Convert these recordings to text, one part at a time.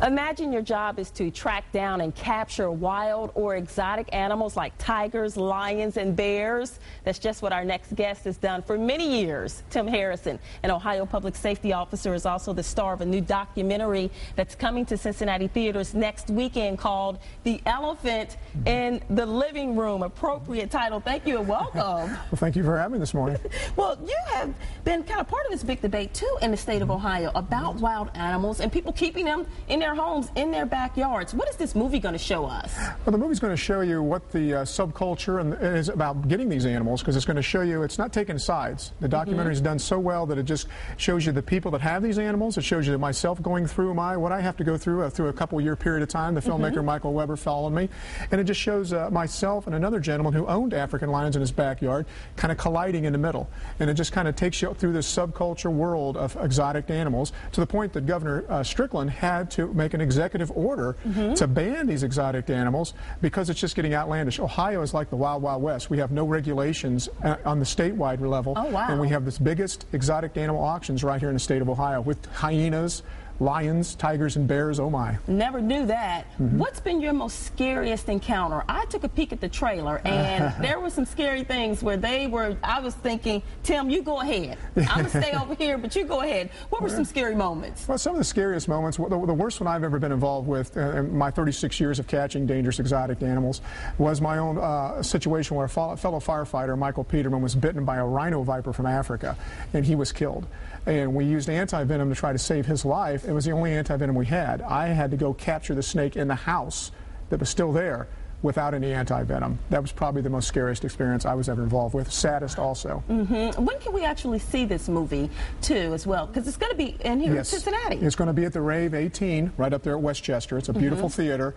Imagine your job is to track down and capture wild or exotic animals like tigers, lions, and bears. That's just what our next guest has done for many years. Tim Harrison, an Ohio public safety officer, is also the star of a new documentary that's coming to Cincinnati theaters next weekend called The Elephant in the Living Room. Appropriate title. Thank you and welcome. Well, thank you for having me this morning. Well, you have been kind of part of this big debate, too, in the state of Ohio about wild animals and people keeping them in their homes, in their backyards. What is this movie going to show us? Well, the movie's going to show you what the subculture is about getting these animals, because it's going to show you it's not taking sides. The documentary is done so well that it just shows you the people that have these animals. It shows you myself going through what I have to go through a couple-year period of time. The filmmaker Michael Weber followed me, and it just shows myself and another gentleman who owned African lions in his backyard kind of colliding in the middle. And it just kind of takes you through this subculture world of exotic animals to the point that Governor Strickland had to make an executive order to ban these exotic animals because it's just getting outlandish. Ohio is like the Wild Wild West. We have no regulations on the statewide level. Oh, wow. And we have this biggest exotic animal auctions right here in the state of Ohio with hyenas, lions, tigers, and bears. Oh my. Never knew that. What's been your most scariest encounter? I took a peek at the trailer and there were some scary things where I was thinking, Tim, you go ahead. I'm going to stay over here, but you go ahead. What were some scary moments? Well, some of the scariest moments, the worst one I've ever been involved with in my 36 years of catching dangerous exotic animals was my own situation where a fellow firefighter, Michael Peterman, was bitten by a rhino viper from Africa, and he was killed. And we used anti-venom to try to save his life. It was the only anti-venom we had. I had to go capture the snake in the house that was still there without any anti-venom. That was probably the most scariest experience I was ever involved with. Saddest also. When can we actually see this movie, too, as well? Because it's going to be in here in Cincinnati. It's going to be at the Rave 18, right up there at Westchester. It's a beautiful theater.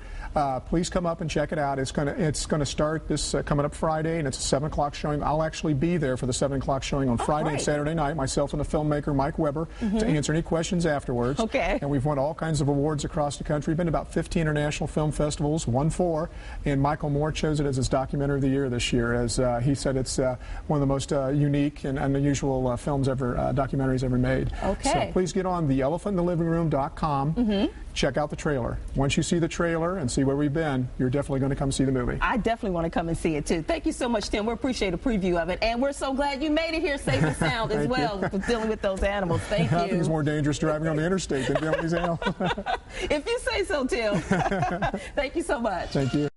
Please come up and check it out. It's going to start this coming up Friday, and it's a 7 o'clock showing. I'll actually be there for the 7 o'clock showing on Friday and Saturday night, myself and the filmmaker Mike Weber, to answer any questions afterwards. Okay. And we've won all kinds of awards across the country. Been to about 50 international film festivals, won 4. And Michael Moore chose it as his documentary of the year this year, as he said it's one of the most unique and unusual documentaries ever made. Okay. So please get on theelephantinthelivingroom.com. Check out the trailer. Once you see the trailer and see where we've been, you're definitely going to come see the movie. I definitely want to come and see it, too. Thank you so much, Tim. We appreciate a preview of it. And we're so glad you made it here safe and sound as well, with dealing with those animals. Thank you. I think it's more dangerous driving on the interstate than dealing with these animals. If you say so, Tim. Thank you so much. Thank you.